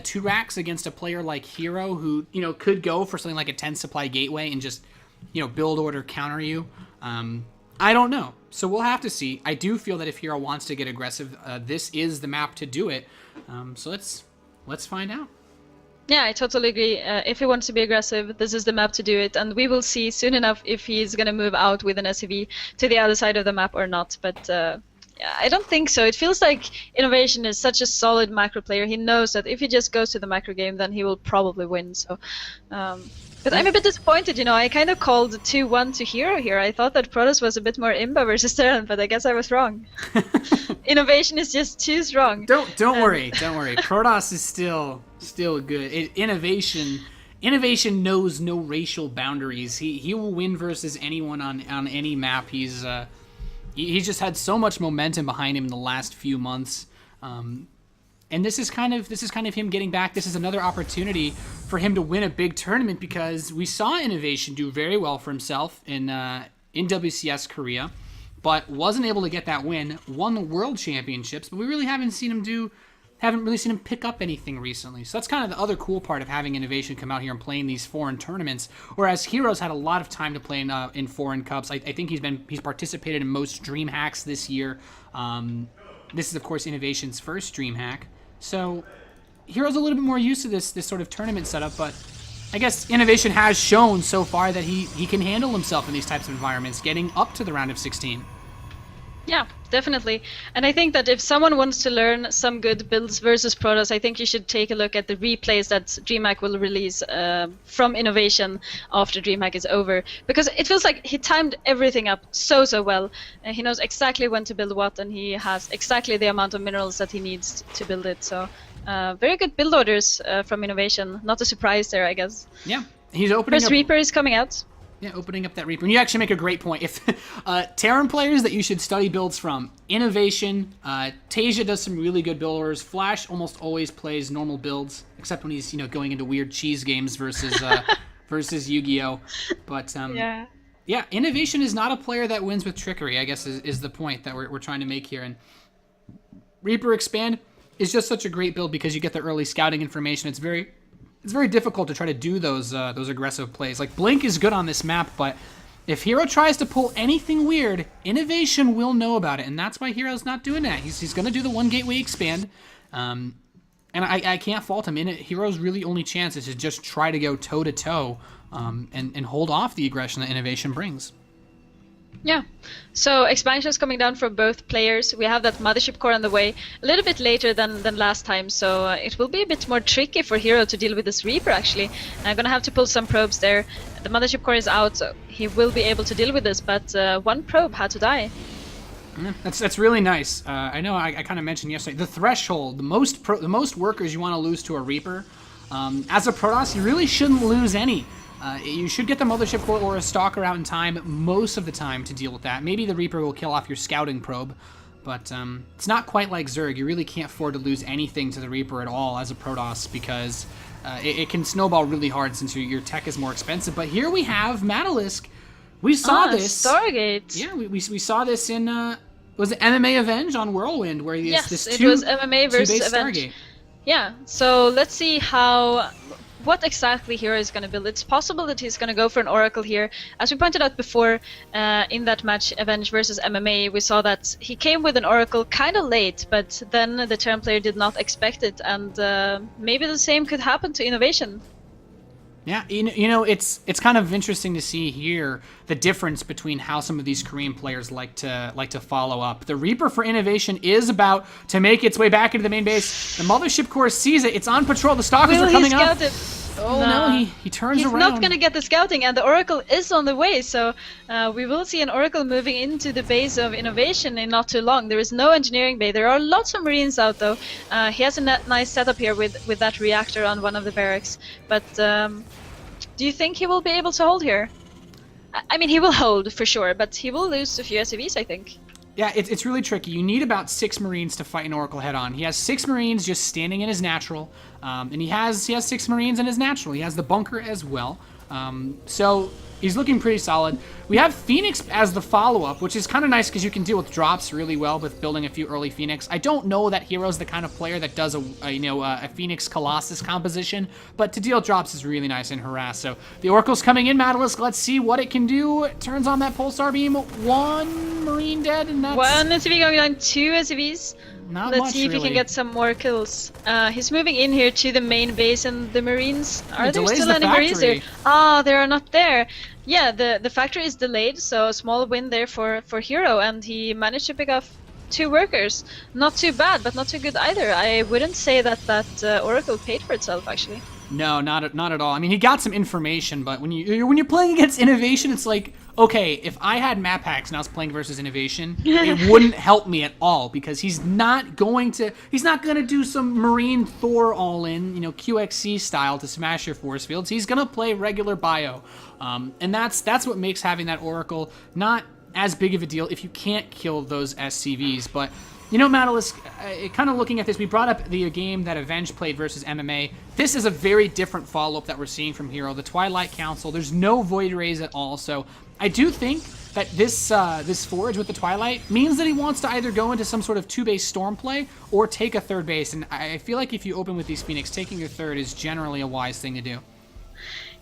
2 racks against a player like HerO who, could go for something like a 10 supply gateway and just, build order counter you. I don't know. So we'll have to see. I do feel that if HerO wants to get aggressive, this is the map to do it. So let's find out. Yeah, I totally agree. If he wants to be aggressive, this is the map to do it, and we will see soon enough if he's going to move out with an SCV to the other side of the map or not. But yeah, I don't think so. It feels like INnoVation is such a solid macro player. He knows that if he just goes to the macro game, then he will probably win. So, but I'm a bit disappointed. I kind of called 2-1 to HerO here. I thought that Protoss was a bit more imba versus Terran, but I guess I was wrong. INnoVation is just too strong. Don't worry. Protoss is still good. INnoVation knows no racial boundaries. He will win versus anyone on any map. He's just had so much momentum behind him in the last few months. And this is kind of him getting back. This is another opportunity for him to win a big tournament, because we saw INnoVation do very well for himself in WCS Korea, but wasn't able to get that win. Won the World Championships, but we really haven't really seen him pick up anything recently. So that's kind of the other cool part of having INnoVation come out here and playing these foreign tournaments. Whereas HerO's had a lot of time to play in foreign cups. I think he's participated in most Dreamhacks this year. This is of course INnoVation's first Dreamhack. So HerO's a little bit more used to this sort of tournament setup, but I guess INnoVation has shown so far that he can handle himself in these types of environments, getting up to the round of 16. Yeah, definitely. And I think that if someone wants to learn some good builds versus Protoss, I think you should take a look at the replays that Dreamhack will release from INnoVation after Dreamhack is over. Because it feels like he timed everything up so well. He knows exactly when to build what, and he has exactly the amount of minerals that he needs to build it. So very good build orders from INnoVation. Not a surprise there, I guess. Yeah, he's opening First Reaper is coming out. Yeah, opening up that Reaper. And you actually make a great point. If Terran players that you should study builds from, INnoVation, Tasia does some really good build orders. Flash almost always plays normal builds, except when he's going into weird cheese games versus versus Yu-Gi-Oh. But yeah, INnoVation is not a player that wins with trickery, I guess is the point that we're trying to make here. And Reaper Expand is just such a great build because you get the early scouting information. It's very difficult to try to do those aggressive plays. Like, Blink is good on this map, but if HerO tries to pull anything weird, INnoVation will know about it, and that's why HerO's not doing that. He's going to do the one gateway expand, and I can't fault him. HerO's really only chance is to just try to go toe-to-toe and hold off the aggression that INnoVation brings. Yeah, so expansion is coming down for both players. We have that mothership core on the way a little bit later than last time, so it will be a bit more tricky for HerO to deal with this Reaper actually. I'm gonna have to pull some probes there. The mothership core is out, so he will be able to deal with this, but one probe had to die. Yeah, that's really nice. I know I kind of mentioned yesterday, the threshold, the most workers you want to lose to a Reaper. As a Protoss, you really shouldn't lose any. You should get the mothership core or a stalker out in time most of the time to deal with that. Maybe the Reaper will kill off your scouting probe, but it's not quite like Zerg. You really can't afford to lose anything to the Reaper at all as a Protoss, because it can snowball really hard since your tech is more expensive. But here we have Matalisk. We saw this. Stargate. Yeah, we saw this in was it MMA Avenge on Whirlwind, where yes, this it was MMA versus Avenge. Stargate. Yeah, so let's see what exactly HerO is going to build. It's possible that he's going to go for an Oracle here. As we pointed out before, in that match, Avenge versus MMA, we saw that he came with an Oracle kind of late, but then the Terran player did not expect it, and maybe the same could happen to INnoVation. Yeah, it's kind of interesting to see here the difference between how some of these Korean players like to follow up. The Reaper for INnoVation is about to make its way back into the main base. The mothership core sees it. It's on patrol. The stalkers are coming up. Oh no, he turns around. He's not going to get the scouting, and the Oracle is on the way, so we will see an Oracle moving into the base of INnoVation in not too long. There is no engineering bay. There are lots of Marines out, though. He has a nice setup here with that reactor on one of the barracks, but do you think he will be able to hold here? I mean, he will hold for sure, but he will lose a few SCVs, I think. Yeah, it's really tricky. You need about 6 Marines to fight an Oracle head-on. He has 6 Marines just standing in his natural, and he has 6 Marines in his natural. He has the bunker as well. So He's looking pretty solid. We have Phoenix as the follow-up, which is kind of nice because you can deal with drops really well with building a few early Phoenix. I don't know that HerO's the kind of player that does a Phoenix Colossus composition, but to deal drops is really nice in Harass. So the Oracle's coming in, Madalisk. Let's see what it can do. It turns on that Pulsar Beam. 1 Marine dead, and that's... 1 SCV going down, 2 SCVs. Not Let's much, see if he really. can get some more kills. He's moving in here to the main base, and the Marines... Are there delays still the any Marines there? factory. Ah, they are not there. Yeah, the factory is delayed, so a small win there for HerO, and he managed to pick off 2 workers. Not too bad, but not too good either. I wouldn't say that Oracle paid for itself, actually. No, not at all. I mean, he got some information, but when you're playing against INnoVation, it's like, okay, if I had map hacks and I was playing versus INnoVation, it wouldn't help me at all because he's not going to do some Marine Thor all in, QXC style to smash your force fields. He's gonna play regular bio, and that's what makes having that Oracle not as big of a deal if you can't kill those SCVs, but. Madalisk, kind of looking at this, we brought up the game that Avenge played versus MMA. This is a very different follow-up that we're seeing from HerO. The Twilight Council, there's no Void Rays at all, so I do think that this forage with the Twilight means that he wants to either go into some sort of 2-base storm play or take a 3rd base, and I feel like if you open with these Phoenix, taking your 3rd is generally a wise thing to do.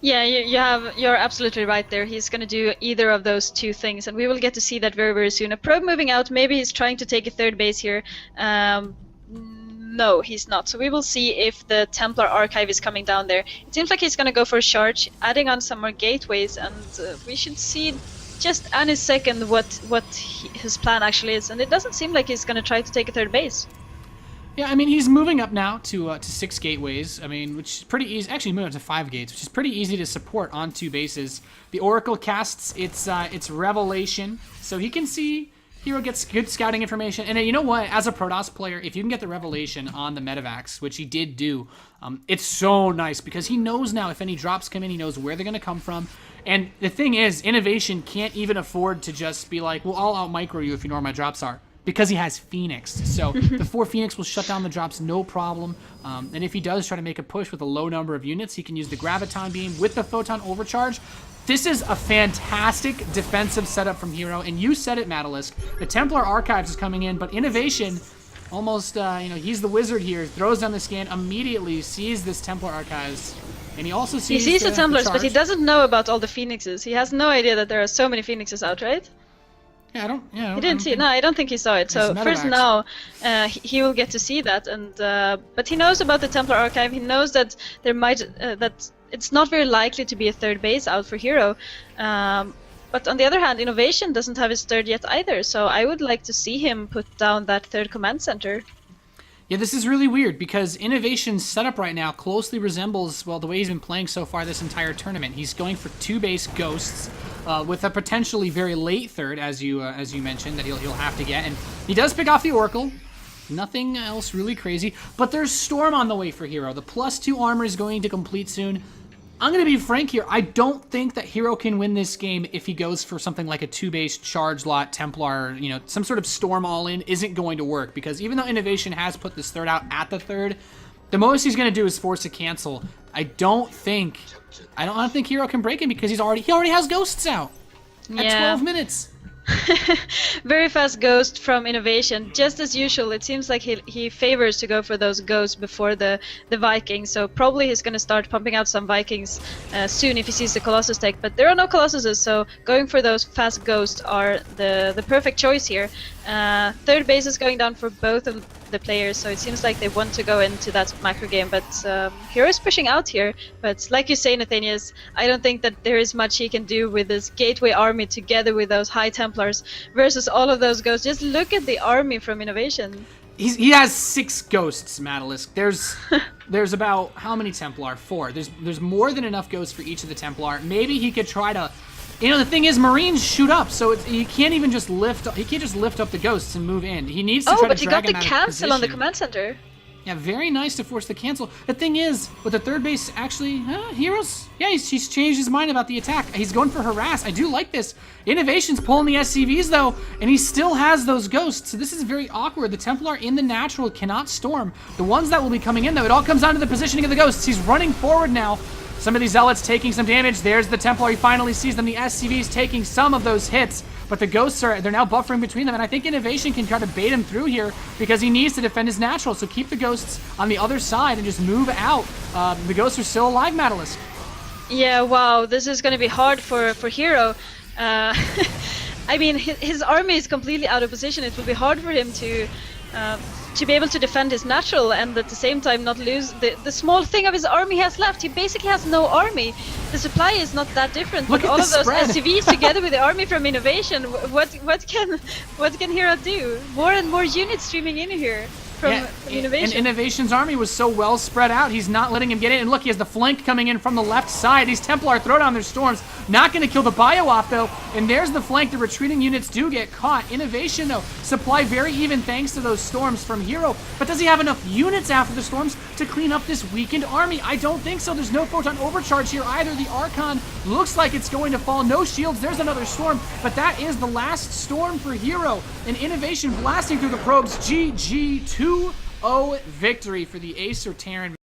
Yeah, you're absolutely right there. He's going to do either of those 2 things, and we will get to see that very, very soon. A probe moving out, maybe he's trying to take a 3rd base here. No, he's not. So we will see if the Templar Archive is coming down there. It seems like he's going to go for a charge, adding on some more gateways, and we should see just any second what his plan actually is. And it doesn't seem like he's going to try to take a 3rd base. Yeah, I mean, he's moving up now to 6 gateways, I mean, which is pretty easy. Actually, moving up to 5 gates, which is pretty easy to support on 2 bases. The Oracle casts its Revelation, so he can see HerO gets good scouting information. And you know what? As a Protoss player, if you can get the Revelation on the Medivacs, which he did do, it's so nice because he knows now if any drops come in, he knows where they're going to come from. And the thing is, INnoVation can't even afford to just be like, well, I'll out-micro you if you know where my drops are. Because he has Phoenix. So the 4 Phoenix will shut down the drops, no problem. And if he does try to make a push with a low number of units, he can use the Graviton Beam with the Photon Overcharge. This is a fantastic defensive setup from HerO. And you said it, Madalisk. The Templar Archives is coming in, but INnoVation almost, he's the wizard here. Throws down the scan, immediately sees this Templar Archives. And he also sees the Templars, but he charge. doesn't know about all the Phoenixes. He has no idea that there are so many Phoenixes out, right? Yeah, I don't. Yeah, He didn't see. No, I don't think he saw it. So first now, he will get to see that, and but he knows about the Templar Archive. He knows that there might that it's not very likely to be a 3rd base out for HerO. But on the other hand, INnoVation doesn't have his 3rd yet either. So I would like to see him put down that 3rd command center. Yeah, this is really weird because INnoVation's setup right now closely resembles, well, the way he's been playing so far this entire tournament. He's going for 2-base ghosts with a potentially very late 3rd, as you mentioned, that he'll have to get. And he does pick off the Oracle. Nothing else really crazy. But there's Storm on the way for HerO. The +2 armor is going to complete soon. I'm going to be frank here. I don't think that HerO can win this game if he goes for something like a 2-base charge lot Templar, some sort of Storm all-in isn't going to work because even though INnoVation has put this 3rd out at the 3rd, the most he's going to do is force a cancel. I don't think HerO can break him because he already has ghosts out at 12 minutes. Very fast ghost from INnoVation. Just as usual, it seems like he favors to go for those ghosts before the Vikings. So probably he's going to start pumping out some Vikings soon if he sees the Colossus tech. But there are no Colossuses, so going for those fast ghosts are the perfect choice here. 3rd base is going down for both of the players, so it seems like they want to go into that macro game. But HerO is pushing out here. But like you say, Nathanias, I don't think that there is much he can do with this Gateway army together with those High Templars versus all of those ghosts. Just look at the army from INnoVation. He has 6 ghosts, Madalisk. There's about how many Templar? 4. There's more than enough ghosts for each of the Templar. Maybe he could try to. The thing is, Marines shoot up, so he can't even just lift. He can't just lift up the ghosts and move in. He needs to try to drag him out of position. Oh, but he got the cancel on the command center. Yeah, very nice to force the cancel. The thing is, with the 3rd base, actually, HerO's, yeah, he's changed his mind about the attack. He's going for harass. I do like this. INnoVation's pulling the SCVs, though, and he still has those ghosts. So this is very awkward. The Templar in the natural cannot storm. The ones that will be coming in, though, it all comes down to the positioning of the ghosts. He's running forward now. Some of these Zealots taking some damage. There's the Templar. He finally sees them. The SCV's taking some of those hits, but the Ghosts they're now buffering between them, and I think INnoVation can try to bait him through here because he needs to defend his natural, so keep the Ghosts on the other side and just move out. The Ghosts are still alive, Matalis. Yeah, wow, this is going to be hard for HerO. I mean, his army is completely out of position. It will be hard for him to be able to defend his natural and at the same time not lose the small thing of his army he has left. He basically has no army. The supply is not that different. Look but at all the of those spread. SCVs together with the army from INnoVation, what can HerO do? More and more units streaming in here from INnoVation. And INnoVation's army was so well spread out, he's not letting him get in. And look, he has the flank coming in from the left side. These Templar throw down their storms. Not going to kill the bio off, though. And there's the flank. The retreating units do get caught. INnoVation, though, supply very even thanks to those storms from HerO. But does he have enough units after the storms to clean up this weakened army? I don't think so. There's no photon overcharge here either. The Archon looks like it's going to fall. No shields. There's another storm. But that is the last storm for HerO. And INnoVation blasting through the probes. GG 2-0 victory for the Acer Terran.